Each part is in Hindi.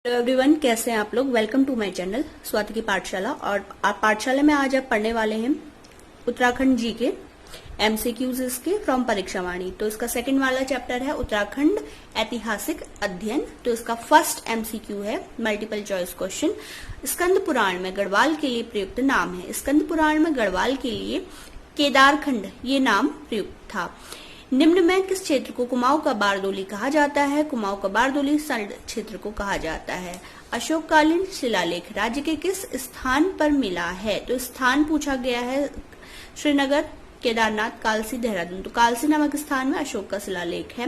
एवरीवन, कैसे हैं आप लोग। Welcome to my channel Swati की पाठशाला। और पाठशाला में आज आप पढ़ने वाले हैं उत्तराखंड जी के एमसीक्यूज इसके फ्रॉम परीक्षावाणी। तो इसका सेकंड वाला चैप्टर है उत्तराखंड ऐतिहासिक अध्ययन। तो इसका फर्स्ट एमसीक्यू है multiple choice question. Skanda Purana में गढ़वाल के लिए प्रयुक्त नाम है। स्कंद पुराण में गढ़वाल के लिए केदारखंड ये नाम प्रयुक्त था। निम्न में किस क्षेत्र को कुमाऊं का बारदोली कहा जाता है। कुमाऊं का बारदोली सल्ट क्षेत्र को कहा जाता है। अशोककालीन शिलालेख राज्य के किस स्थान पर मिला है। तो स्थान पूछा गया है श्रीनगर, केदारनाथ, कालसी, देहरादून। तो कालसी नामक स्थान में अशोक का शिलालेख है।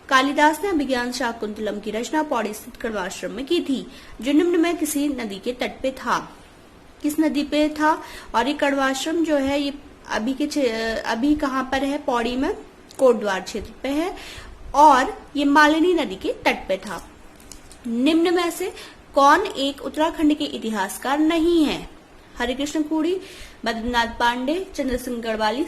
कालिदास ने अभिज्ञान शाकुंतलम की रचना पौड़ी स्थित कण्वाश्रम में की थी, जो निम्न में किसी नदी के तट पे था। किस नदी पे था। और ये कण्वाश्रम जो है ये अभी कहाँ पर है, पौड़ी में कोटद्वार क्षेत्र पे है और ये मालिनी नदी के तट पे था। निम्न में से कौन एक उत्तराखंड के इतिहासकार नहीं है। हरिकृष्ण खूड़ी, बद्रीनाथ पांडे, चंद्र सिंह गढ़वाली,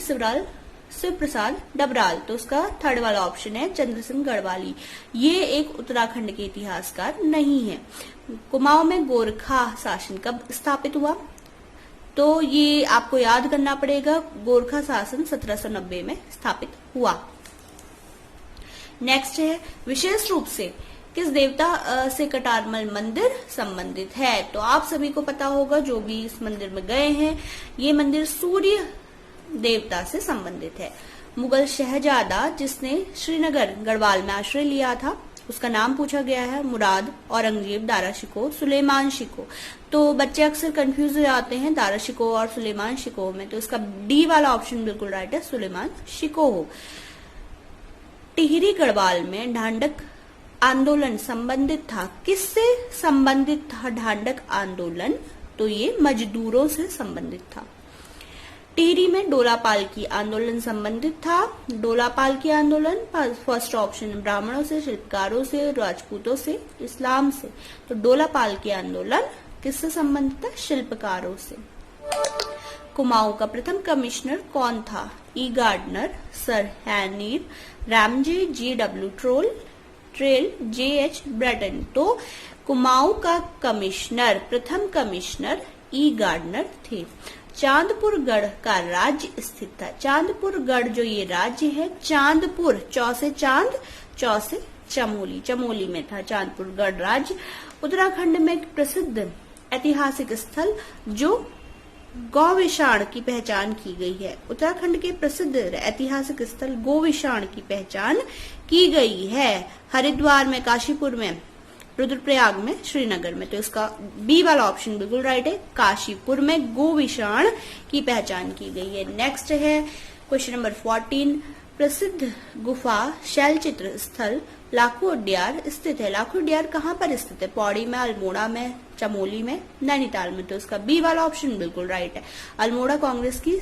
शिव प्रसाद डबराल। तो उसका थर्ड वाला ऑप्शन है चंद्र सिंह गढ़वाली। ये एक उत्तराखंड के इतिहासकार नहीं है। कुमाऊं में गोरखा शासन कब स्थापित हुआ। तो ये आपको याद करना पड़ेगा, गोरखा शासन 1790 में स्थापित हुआ। नेक्स्ट है विशेष रूप से किस देवता से कटारमल मंदिर संबंधित है। तो आप सभी को पता होगा जो भी इस मंदिर में गए हैं, ये मंदिर सूर्य देवता से संबंधित है। मुगल शहजादा जिसने श्रीनगर गढ़वाल में आश्रय लिया था, उसका नाम पूछा गया है मुराद, औरंगजेब, दारा शिकोह, सुलेमान शिकोह। तो बच्चे अक्सर कंफ्यूज हो जाते हैं दारा शिकोह और सुलेमान शिकोह में। तो इसका डी वाला ऑप्शन बिल्कुल राइट है, सुलेमान शिकोह। टिहरी गढ़वाल में ढांढक आंदोलन संबंधित था। किससे संबंधित था ढांढक आंदोलन। तो ये मजदूरों से संबंधित था। टिहरी में डोला पालकी आंदोलन संबंधित था। डोला पालकी आंदोलन फर्स्ट ऑप्शन ब्राह्मणों से, शिल्पकारों से, राजपूतों से, इस्लाम से। तो डोला पालकी आंदोलन किससे संबंधित था, शिल्पकारों से। कुमाऊं का प्रथम कमिश्नर कौन था। E Gardner, sir Henry, Ramsay, G W. Traill, J H. Batten. तो कुमाऊं का कमिश्नर, प्रथम कमिश्नर ई गार्डनर थे। चांदपुर गढ़ का राज्य स्थित था। चांदपुर गढ़ जो ये राज्य है, चांदपुर, चौ से चांद, चौ से चमोली, चमोली में था चांदपुर गढ़ राज्य। उत्तराखंड में एक प्रसिद्ध ऐतिहासिक स्थल जो गौविशाण की पहचान की गई है। उत्तराखंड के प्रसिद्ध ऐतिहासिक स्थल गोविशाण की पहचान की गई है। हरिद्वार में, काशीपुर में, रुद्रप्रयाग में, श्रीनगर में। तो इसका बी वाला ऑप्शन बिल्कुल राइट है, काशीपुर में गोविशाण की पहचान की गई है। नेक्स्ट है क्वेश्चन नंबर 14। प्रसिद्ध गुफा शैलचित्र स्थल लाखोड्यार स्थित है। लाखोड्यार कहाँ पर स्थित है। पौड़ी में, अल्मोड़ा में, चमोली में, नैनीताल में। तो इसका बी वाला ऑप्शन बिल्कुल राइट है। अल्मोड़ा कांग्रेस की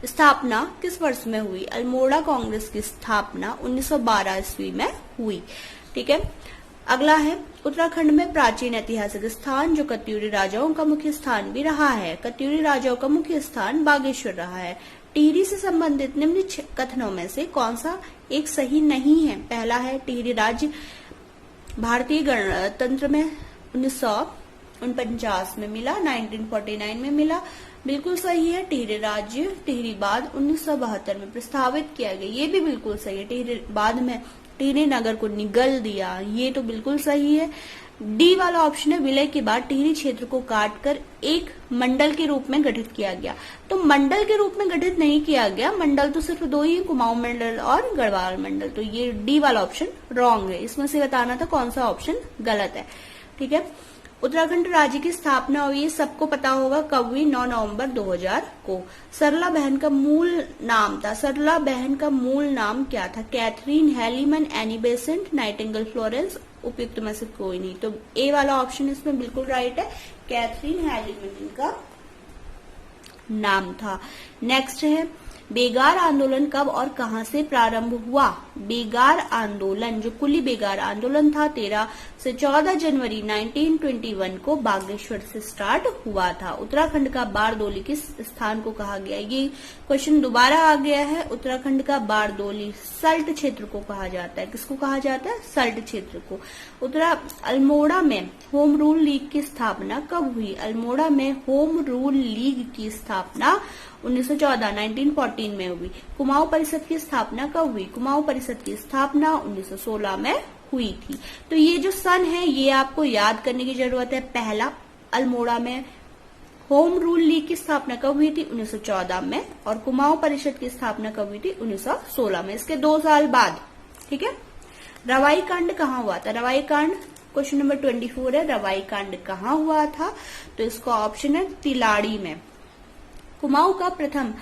स्थापना किस वर्ष में हुई। अल्मोड़ा कांग्रेस की स्थापना 1912 ईस्वी में हुई। ठीक है। अगला है उत्तराखंड में प्राचीन ऐतिहासिक स्थान जो कत्यूरी राजाओं का मुख्य स्थान भी रहा है। कत्यूरी राजाओं का मुख्य स्थान बागेश्वर रहा है। टिहरी से संबंधित निम्न कथनों में से कौन सा एक सही नहीं है। पहला है टिहरी राज्य भारतीय गणतंत्र में 1949 में मिला, 1949 में मिला, बिल्कुल सही है। टिहरी राज्य टिहरी बाद 1972 में प्रस्तावित किया गया, ये भी बिल्कुल सही है। टिहरी बाद में टिहरी नगर को निगल दिया, ये तो बिल्कुल सही है। डी वाला ऑप्शन है विलय के बाद टिहरी क्षेत्र को काटकर एक मंडल के रूप में गठित किया गया। तो मंडल के रूप में गठित नहीं किया गया, मंडल तो सिर्फ दो ही, कुमाऊं मंडल और गढ़वाल मंडल। तो ये डी वाला ऑप्शन रॉन्ग है। इसमें से बताना था कौन सा ऑप्शन गलत है। ठीक है। उत्तराखंड राज्य की स्थापना हुई, सबको पता होगा कब हुई, 9 नवंबर 2000 को। सरला बहन का मूल नाम था। सरला बहन का मूल नाम क्या था। Catherine, Heilemann, Annie Besant, Nightingale, Florence. उपयुक्त में से कोई नहीं। तो ए वाला ऑप्शन इसमें बिल्कुल राइट है, कैथरीन हेलीमन इनका नाम था। नेक्स्ट है बेगार आंदोलन कब और कहां से प्रारंभ हुआ? बेगार आंदोलन, जो कुली बेगार आंदोलन था, 13 से 14 जनवरी 1921 को बागेश्वर से स्टार्ट हुआ था। उत्तराखंड का बारदोली किस स्थान को कहा गया? ये क्वेश्चन दोबारा आ गया है। उत्तराखंड का बारदोली सल्ट क्षेत्र को कहा जाता है। किसको कहा जाता है? सल्ट क्षेत्र को। अल्मोड़ा में होम रूल लीग की स्थापना कब हुई? अल्मोड़ा में होम रूल लीग की स्थापना 1914 1914 में हुई। कुमाऊं परिषद की स्थापना कब हुई? कुमाऊं परिषद की स्थापना 1916 में हुई थी। तो ये जो सन है ये आपको याद करने की जरूरत है। पहला, अल्मोड़ा में होम रूल लीग की स्थापना कब हुई थी? 1914 में। और कुमाऊं परिषद की स्थापना कब हुई थी? 1916 में। इसके 2 साल बाद। ठीक है। रवाई कांड कहाँ हुआ था? रवाई कांड क्वेश्चन नंबर 24 है। रवाई कांड कहाँ हुआ था? तो इसका ऑप्शन है तिलाड़ी में। कुमाऊं का प्रथम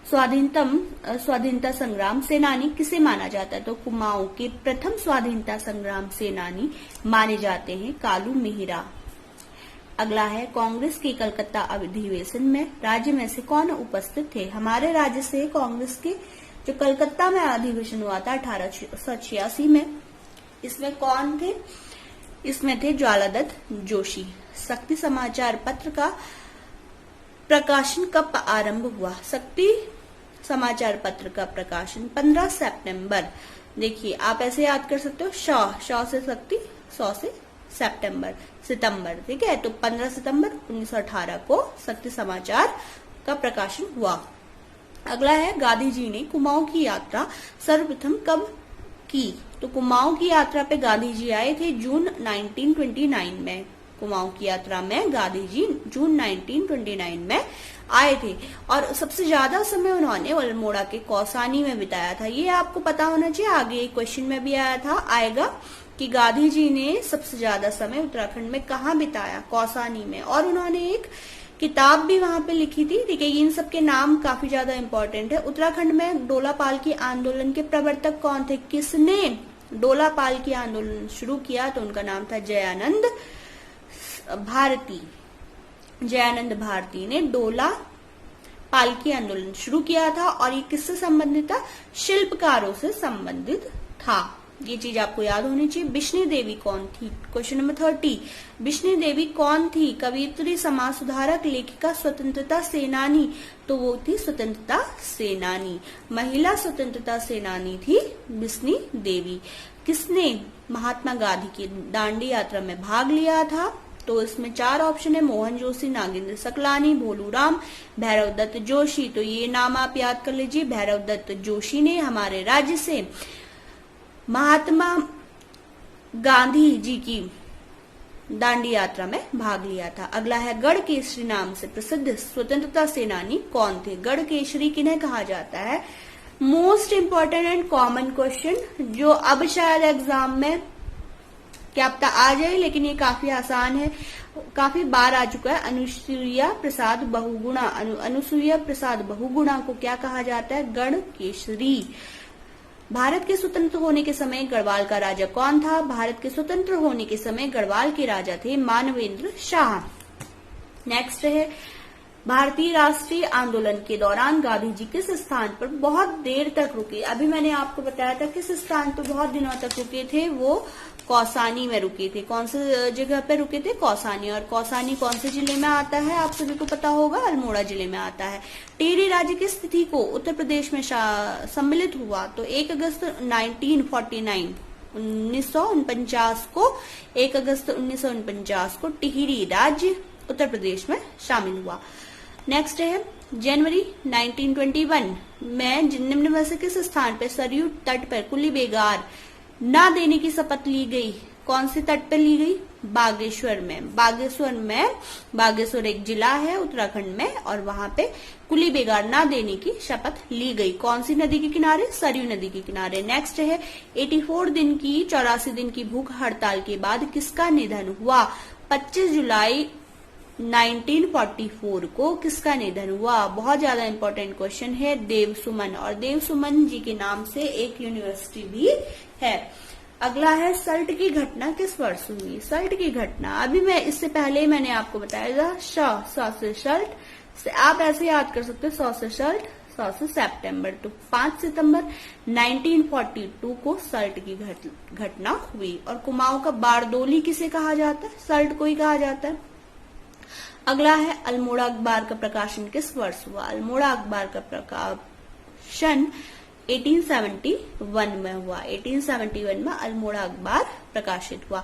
स्वाधीनता संग्राम सेनानी किसे माना जाता है? तो कुमाऊं के प्रथम स्वाधीनता संग्राम सेनानी माने जाते हैं कालू मेहरा। अगला है, कांग्रेस के कलकत्ता अधिवेशन में राज्य में से कौन उपस्थित थे? हमारे राज्य से कांग्रेस के जो कलकत्ता में अधिवेशन हुआ था 1886 में, इसमें कौन थे? इसमें थे ज्वालादत्त जोशी। शक्ति समाचार पत्र का प्रकाशन कब आरंभ हुआ? शक्ति समाचार पत्र का प्रकाशन 15 सितंबर। देखिए आप ऐसे याद कर सकते हो, शौ से शक्ति, 100 से सितंबर। ठीक है। तो 15 सितंबर 1918 को शक्ति समाचार का प्रकाशन हुआ। अगला है, गांधी जी ने कुमाऊं की यात्रा सर्वप्रथम कब की? तो कुमाऊं की यात्रा पे गांधी जी आए थे जून 1929 में। कुमाऊं की यात्रा में गांधी जी जून 1929 में आए थे और सबसे ज्यादा समय उन्होंने अल्मोड़ा के कौसानी में बिताया था। ये आपको पता होना चाहिए, आगे एक क्वेश्चन में भी आएगा कि गांधी जी ने सबसे ज्यादा समय उत्तराखंड में कहाँ बिताया? कौसानी में। और उन्होंने एक किताब भी वहां पे लिखी थी। ठीक है। इन सब के नाम काफी ज्यादा इंपॉर्टेंट है। उत्तराखंड में डोला पालकी आंदोलन के प्रवर्तक कौन थे? किसने डोला पालकी आंदोलन शुरू किया? तो उनका नाम था जयानंद भारती ने डोला पालकी आंदोलन शुरू किया था। और ये किससे संबंधित था? शिल्पकारों से संबंधित था। ये चीज आपको याद होनी चाहिए। बिश्नी देवी कौन थी? क्वेश्चन नंबर 30, बिश्नी देवी कौन थी? कवियत्री, समाज सुधारक, लेखिका, स्वतंत्रता सेनानी। तो वो थी स्वतंत्रता सेनानी। महिला स्वतंत्रता सेनानी थी बिश्नी देवी। किसने महात्मा गांधी की दांडी यात्रा में भाग लिया था? तो इसमें 4 ऑप्शन है, मोहन जोशी, नागेंद्र सकलानी, भोलूराम, भैरव दत्त जोशी। तो ये नाम आप याद कर लीजिए। भैरव दत्त जोशी ने हमारे राज्य से महात्मा गांधी जी की दांडी यात्रा में भाग लिया था। अगला है, गढ़ केसरी नाम से प्रसिद्ध स्वतंत्रता सेनानी कौन थे? गढ़ केसरी किन्हें कहा जाता है? Most important and common question, जो अब शायद एग्जाम में क्या पता आ जाए, लेकिन ये काफी आसान है, काफी बार आ चुका है। अनुसुईया प्रसाद बहुगुणा को क्या कहा जाता है? गढ़ केसरी। भारत के स्वतंत्र होने के समय गढ़वाल का राजा कौन था? भारत के स्वतंत्र होने के समय गढ़वाल के राजा थे मानवेंद्र शाह। नेक्स्ट है, भारतीय राष्ट्रीय आंदोलन के दौरान गांधी जी किस स्थान पर बहुत देर तक रुके? अभी मैंने आपको बताया था किस स्थान पर बहुत दिनों तक रुके थे, वो कौसानी में रुके थे। कौन से जगह पे रुके थे? कौसानी। और कौसानी कौन से जिले में आता है? आप सभी को पता होगा, अल्मोड़ा जिले में आता है। टिहरी राज्य की स्थिति को उत्तर प्रदेश में सम्मिलित हुआ तो 1 अगस्त 1949 को 1 अगस्त 1949 को टिहरी राज्य उत्तर प्रदेश में शामिल हुआ। नेक्स्ट है, जनवरी 1921 में निम्न में से किस स्थान पर सरयू तट पर कुली बेगार न देने की शपथ ली गई? कौन से तट पर ली गई? बागेश्वर में। बागेश्वर एक जिला है उत्तराखंड में और वहां पे कुली बेगार न देने की शपथ ली गई। कौन सी नदी के किनारे? सरयू नदी के किनारे। नेक्स्ट है, 84 दिन की भूख हड़ताल के बाद किसका निधन हुआ? 25 जुलाई 1944 को किसका निधन हुआ? बहुत ज्यादा इंपॉर्टेंट क्वेश्चन है। देवसुमन। और देवसुमन जी के नाम से एक यूनिवर्सिटी भी है। अगला है, सल्ट की घटना किस वर्ष हुई? सल्ट की घटना, अभी मैं इससे पहले मैंने आपको बताया था, 100 से सल्ट से आप ऐसे याद कर सकते हो, 100 से सल्ट, 7 सितंबर। तो 5 सितंबर 1942 को सल्ट की घटना हुई। और कुमाऊं का बारदोली किसे कहा जाता है? सल्ट को ही कहा जाता है। अगला है अल्मोड़ा अखबार का प्रकाशन किस वर्ष हुआ? अल्मोड़ा अखबार का प्रकाशन 1871 में हुआ। 1871 में अल्मोड़ा अखबार प्रकाशित हुआ।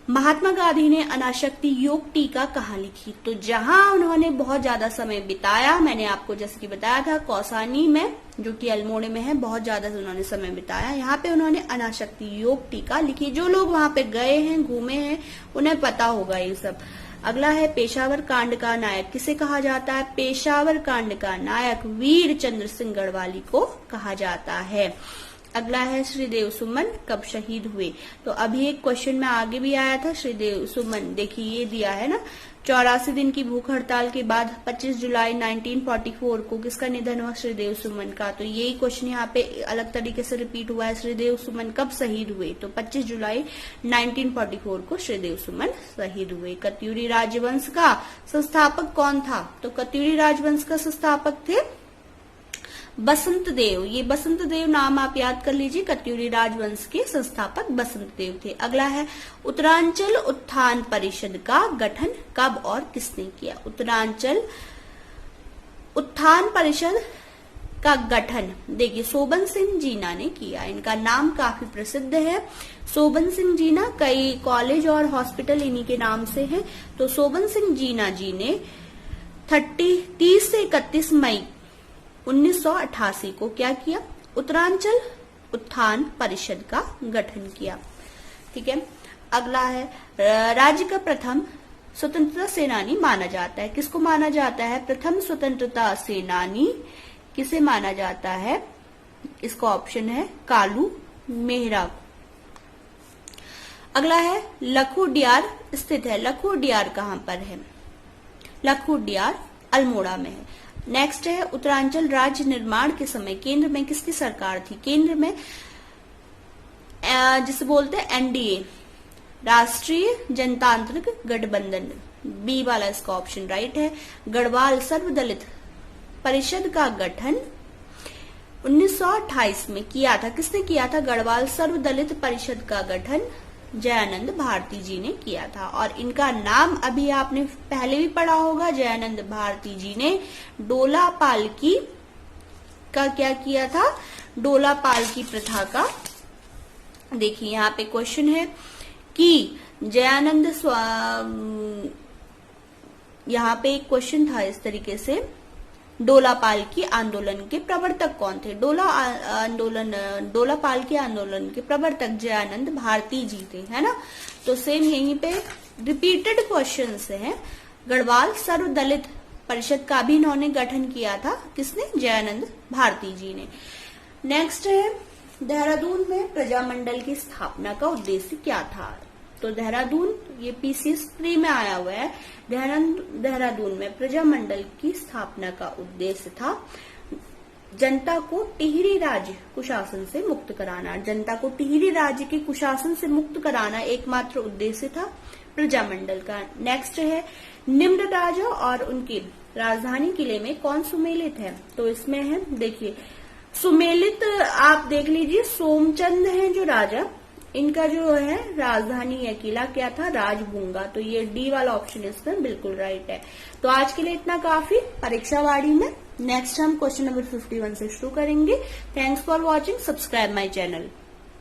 महात्मा गांधी ने अनाशक्ति योग टीका कहाँ लिखी? तो जहां उन्होंने बहुत ज्यादा समय बिताया, मैंने आपको जैसे कि बताया था, कौसानी में, जो कि अल्मोड़े में है, बहुत ज्यादा उन्होंने समय बिताया। यहाँ पे उन्होंने अनाशक्ति योग टीका लिखी। जो लोग वहां पे गए हैं, घूमे हैं, उन्हें पता होगा ये सब। अगला है पेशावर कांड का नायक किसे कहा जाता है? पेशावर कांड का नायक वीर चंद्र सिंह गढ़वाली को कहा जाता है। अगला है श्रीदेव सुमन कब शहीद हुए? तो अभी एक क्वेश्चन में आगे भी आया था, श्रीदेव सुमन, देखिए ये दिया है ना, 84 दिन की भूख हड़ताल के बाद 25 जुलाई 1944 को किसका निधन हुआ? श्रीदेव सुमन का। तो यही क्वेश्चन यहाँ पे अलग तरीके से रिपीट हुआ है, श्रीदेव सुमन कब शहीद हुए? तो 25 जुलाई 1944 को श्रीदेव सुमन शहीद हुए। कत्यूरी राजवंश का संस्थापक कौन था? तो कत्यूरी राजवंश का संस्थापक थे बसंत देव। ये बसंत देव नाम आप याद कर लीजिए, कत्यूरी राजवंश के संस्थापक बसंत देव थे। अगला है उत्तरांचल उत्थान परिषद का गठन कब और किसने किया? उत्तरांचल उत्थान परिषद का गठन देखिए शोभन सिंह जीना ने किया। इनका नाम काफी प्रसिद्ध है, शोभन सिंह जीना। कई कॉलेज और हॉस्पिटल इन्हीं के नाम से हैं। तो शोभन सिंह जीना जी ने 30 से 31 मई 1988 को क्या किया? उत्तरांचल उत्थान परिषद का गठन किया। ठीक है। अगला है राज्य का प्रथम स्वतंत्रता सेनानी माना जाता है। किसको माना जाता है? प्रथम स्वतंत्रता सेनानी किसे माना जाता है? इसका ऑप्शन है कालू मेहरा। अगला है लखोडियार स्थित है। लखोडियार कहां पर है? लखोडियार अल्मोड़ा में है। नेक्स्ट है उत्तरांचल राज्य निर्माण के समय केंद्र में किसकी सरकार थी? केंद्र में जिसे बोलते हैं एनडीए, राष्ट्रीय जनतांत्रिक गठबंधन। बी वाला इसका ऑप्शन राइट है। गढ़वाल सर्वदलित परिषद का गठन 1928 में किया था। किसने किया था? गढ़वाल सर्वदलित परिषद का गठन जयानंद भारती जी ने किया था। और इनका नाम अभी आपने पहले भी पढ़ा होगा, जयानंद भारती जी ने डोला पालकी का क्या किया था? डोला पालकी प्रथा का। देखिए यहाँ पे क्वेश्चन है कि जयानंद यहाँ पे एक क्वेश्चन था इस तरीके से, डोला पालकी आंदोलन के प्रवर्तक कौन थे? डोला पालकी आंदोलन के प्रवर्तक जयानंद भारती जी थे, है ना। तो सेम यहीं पे रिपीटेड क्वेश्चंस हैं। गढ़वाल सर्वदलित परिषद का भी इन्होंने गठन किया था। किसने? जयानंद भारती जी ने। नेक्स्ट है देहरादून में प्रजामंडल की स्थापना का उद्देश्य क्या था? तो देहरादून ये पीसीएस प्री में आया हुआ है। देहरादून में प्रजामंडल की स्थापना का उद्देश्य था जनता को टिहरी राज्य कुशासन से मुक्त कराना। जनता को टिहरी राज्य के कुशासन से मुक्त कराना एकमात्र उद्देश्य था प्रजामंडल का। नेक्स्ट है निम्न राजा और उनकी राजधानी किले में कौन सुमेलित है? तो इसमें है देखिए सुमेलित, आप देख लीजिए सोमचंद है जो राजा, इनका जो है राजधानी या किला क्या था? राजबुंगा। तो ये डी वाला ऑप्शन इसमें बिल्कुल राइट है। तो आज के लिए इतना काफी परीक्षावाड़ी में। नेक्स्ट हम क्वेश्चन नंबर 51 से शुरू करेंगे। Thanks for watching, subscribe my channel.